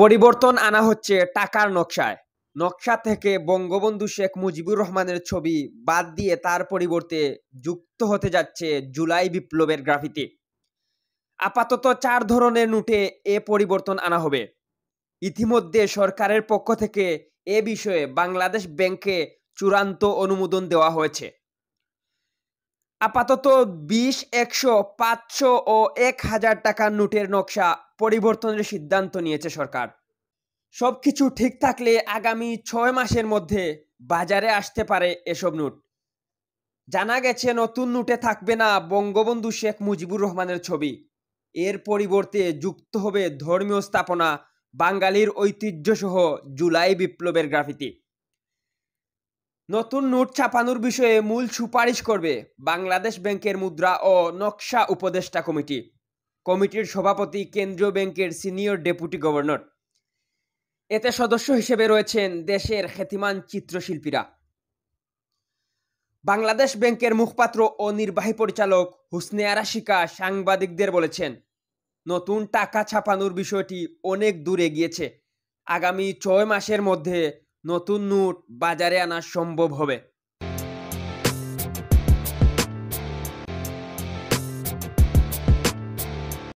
পরিবর্তন আনা হচ্ছে টাকার নকশায়। নকশা থেকে বঙ্গবন্ধু শেখ মুজিবুর রহমানের ছবি বাদ দিয়ে তার পরিবর্তে যুক্ত হতে যাচ্ছে জুলাই বিপ্লবের গ্রাফিতি। আপাতত ৪ ধরনের নোটে এ পরিবর্তন আনা হবে। ইতিমধ্যে সরকারের পক্ষ থেকে এ বিষয়ে বাংলাদেশ ব্যাংকে চূড়ান্ত অনুমোদন দেওয়া হয়েছে। আপাতত ২০, ১০০, ৫০০ ও ১,০০০ টাকার নোটের নকশা পরিবর্তনের সিদ্ধান্ত নিয়েছে সরকার। সবকিছু ঠিক থাকলে আগামী ৬ মাসের মধ্যে বাজারে আসতে পারে এসব নোট। জানা গেছে নতুন নোটে থাকবে না বঙ্গবন্ধু শেখ মুজিবুর রহমানের ছবি। এর পরিবর্তে যুক্ত হবে ধর্মীয় স্থাপনা, বাঙালির ঐতিহ্যসহ জুলাই বিপ্লবের গ্রাফিতি। নতুন নোট ছাপানোর বিষয়ে মূল সুপারিশ করবে বাংলাদেশ ব্যাংকের মুদ্রা ও নকশা উপদেষ্টা কমিটি। কমিটির সভাপতি কেন্দ্রীয় ব্যাংকের সিনিয়র ডেপুটি গভর্নর। এতে সদস্য হিসেবে রয়েছেন দেশের খ্যাতিমান চিত্রশিল্পীরা। বাংলাদেশ ব্যাংকের মুখপাত্র ও নির্বাহী পরিচালক হুসনে আরা শিকা সাংবাদিকদের বলেছেন, নতুন টাকা ছাপানোর বিষয়টি অনেক দূর এগিয়েছে। আগামী ৬ মাসের মধ্যে নতুন নোট বাজারে আনা সম্ভব হবে।